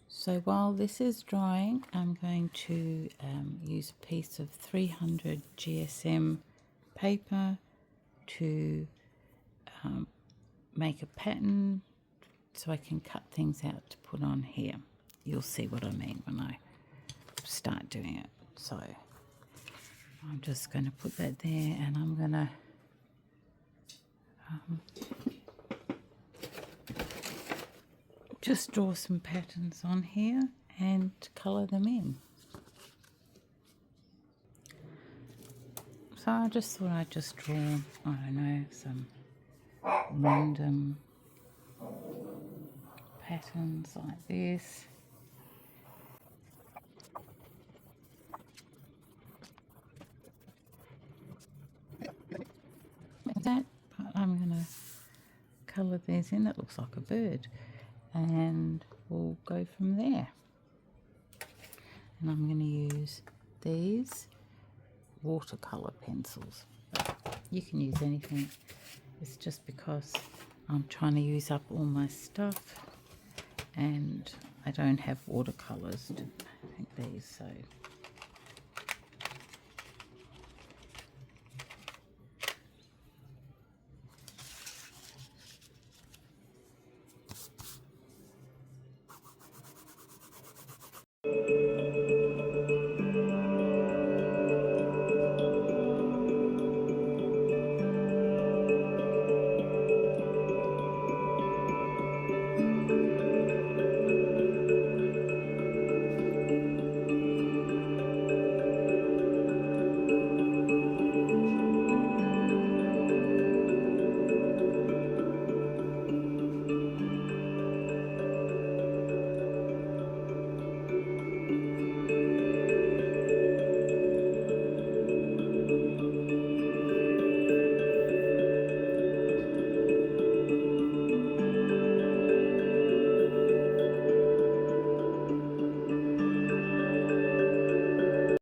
So while this is drying, I'm going to use a piece of 300 GSM paper to make a pattern so I can cut things out to put on here. You'll see what I mean when I start doing it. So I'm just going to put that there, and I'm going to just draw some patterns on here and colour them in. So I just thought I'd just draw, I don't know, some random patterns like this. Like that, but I'm going to colour these in. It looks like a bird, and we'll go from there. And I'm going to use these watercolour pencils. You can use anything. It's just because I'm trying to use up all my stuff and I don't have watercolours to paint these, so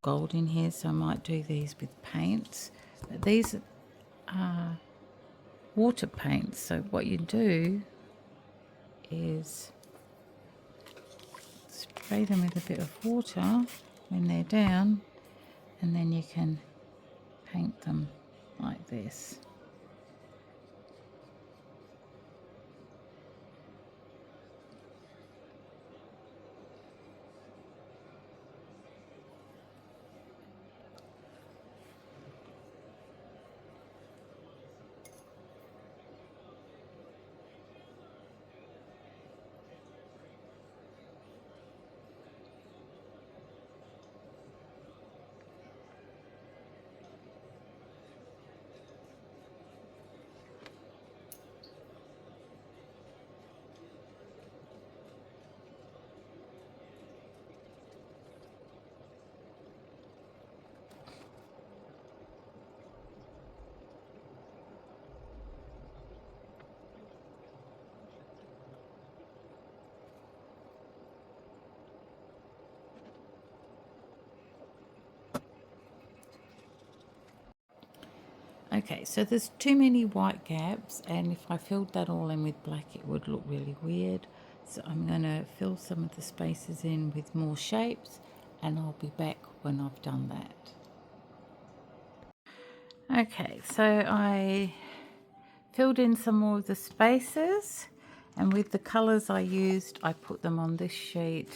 gold in here, so I might do these with paints. But these are water paints, so what you do is spray them with a bit of water when they're down, and then you can paint them like this. Okay, so there's too many white gaps, and if I filled that all in with black it would look really weird. So I'm going to fill some of the spaces in with more shapes, and I'll be back when I've done that. Okay, so I filled in some more of the spaces, and with the colours I used, I put them on this sheet,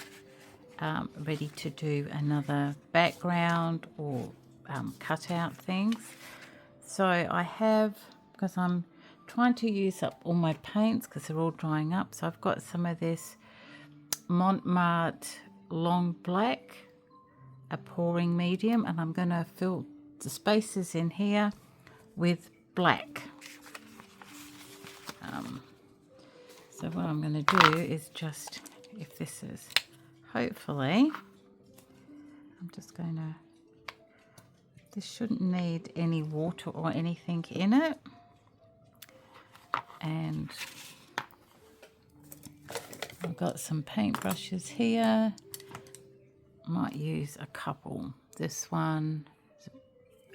ready to do another background or cut out things. So I have, because I'm trying to use up all my paints because they're all drying up, so I've got some of this Montmartre long black, a pouring medium, and I'm going to fill the spaces in here with black. So what I'm going to do is just, if this is, hopefully, I'm just going to, this shouldn't need any water or anything in it. And I've got some paint brushes here. Might use a couple. This one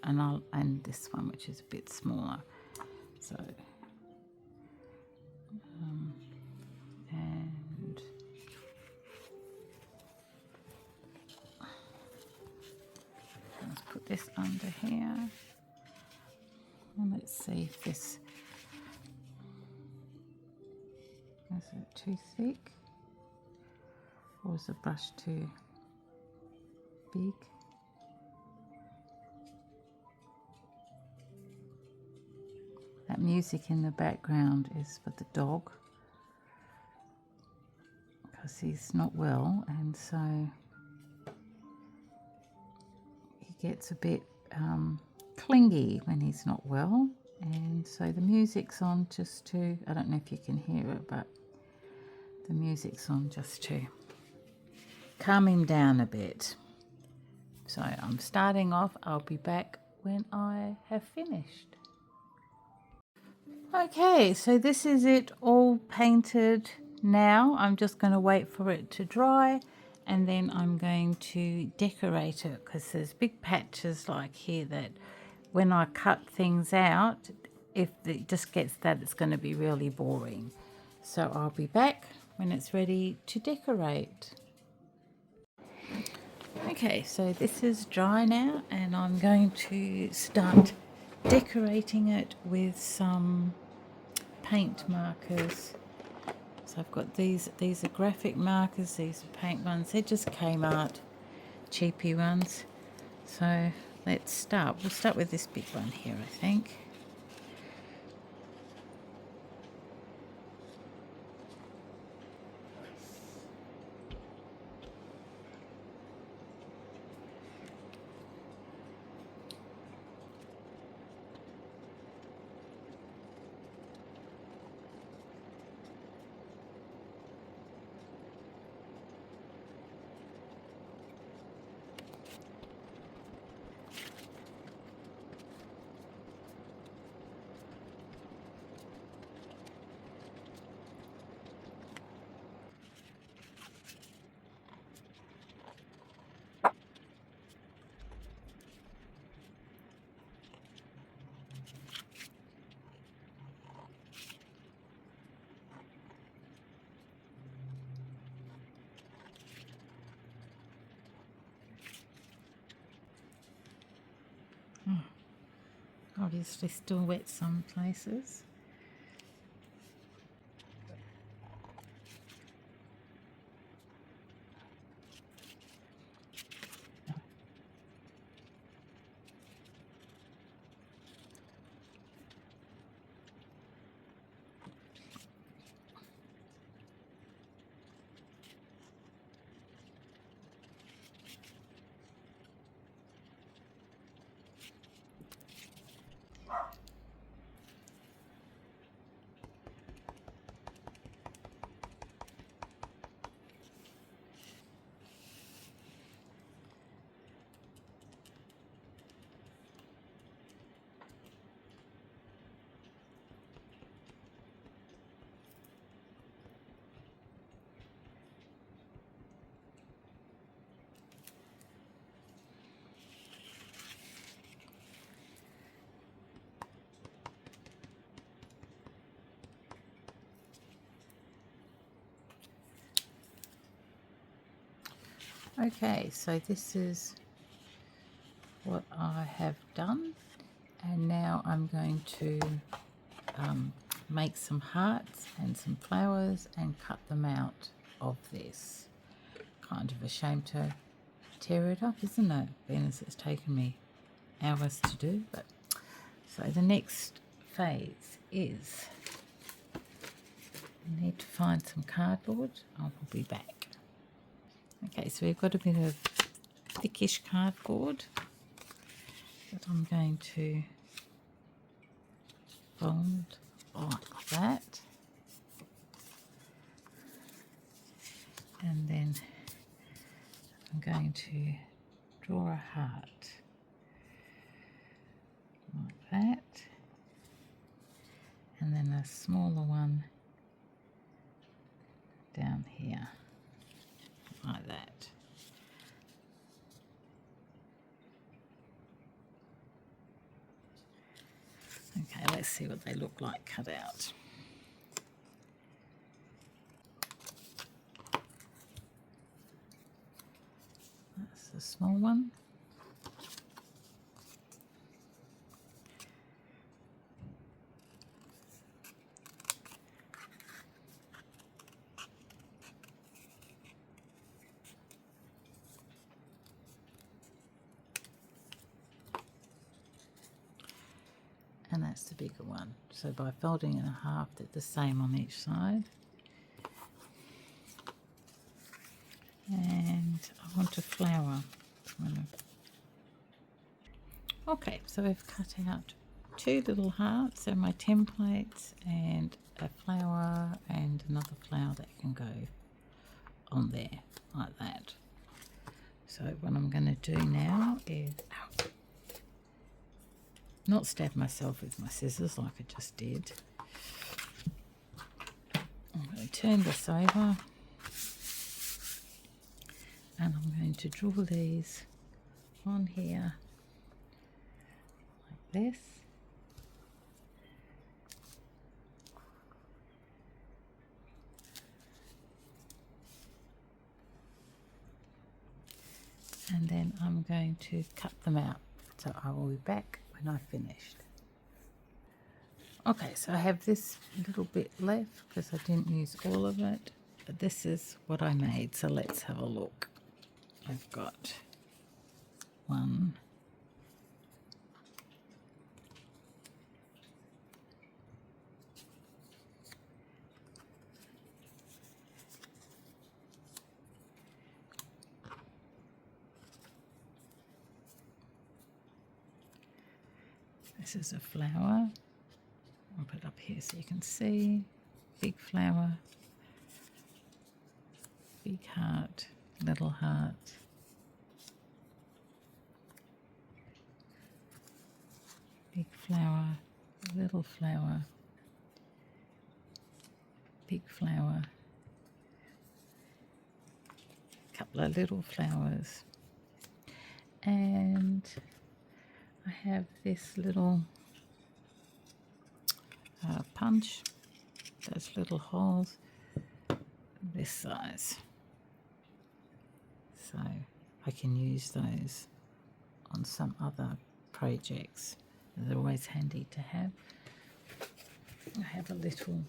and this one, which is a bit smaller. So and let's put this under here. And let's see if this is it too thick or is the brush too big? That music in the background is for the dog because he's not well, and so he gets a bit clingy when he's not well, and so the music's on just to, I don't know if you can hear it, but the music's on just to calm him down a bit. So I'm starting off. I'll be back when I have finished. Okay, so this is it all painted now. I'm just going to wait for it to dry, and then I'm going to decorate it because there's big patches like here that when I cut things out, if it just gets that, it's going to be really boring. So I'll be back when it's ready to decorate. Okay, so this is dry now, and I'm going to start decorating it with some paint markers. So I've got these are graphic markers, these are paint ones. They're just Kmart cheapy ones. So let's start. We'll start with this big one here, I think. Obviously still wet some places. Okay, so this is what I have done, and now I'm going to make some hearts and some flowers and cut them out of this. Kind of a shame to tear it up, isn't it? Being as it's taken me hours to do. But so the next phase is I need to find some cardboard. I will be back. Okay, so we've got a bit of thickish cardboard that I'm going to fold like that, and then I'm going to draw a heart like that, and then a smaller one down here, like that. Okay, let's see what they look like cut out. That's the small one. And that's the bigger one. So by folding in half, they're the same on each side. And I want a flower. Okay, so I've cut out 2 little hearts, and my templates, and a flower and another flower that can go on there, like that. So what I'm going to do now is not stab myself with my scissors like I just did. I'm going to turn this over, and I'm going to draw these on here like this. And then I'm going to cut them out, so I will be back when I've finished. Okay, so I have this little bit left because I didn't use all of it, but this is what I made, so let's have a look. I've got 1, this is a flower. I'll put it up here so you can see. Big flower, big heart, little heart, big flower, little flower, big flower, a couple of little flowers, and I have this little punch, those little holes this size, so I can use those on some other projects. They're always handy to have. I have a little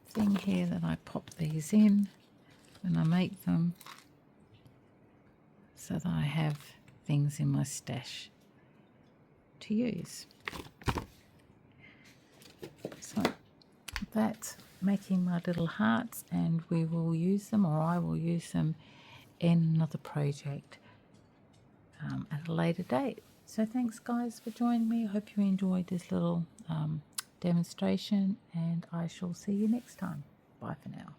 thing here that I pop these in when I make them, so that I have things in my stash to use. So that's making my little hearts, and we will use them, or I will use them in another project at a later date. So thanks guys for joining me. I hope you enjoyed this little demonstration, and I shall see you next time. Bye for now.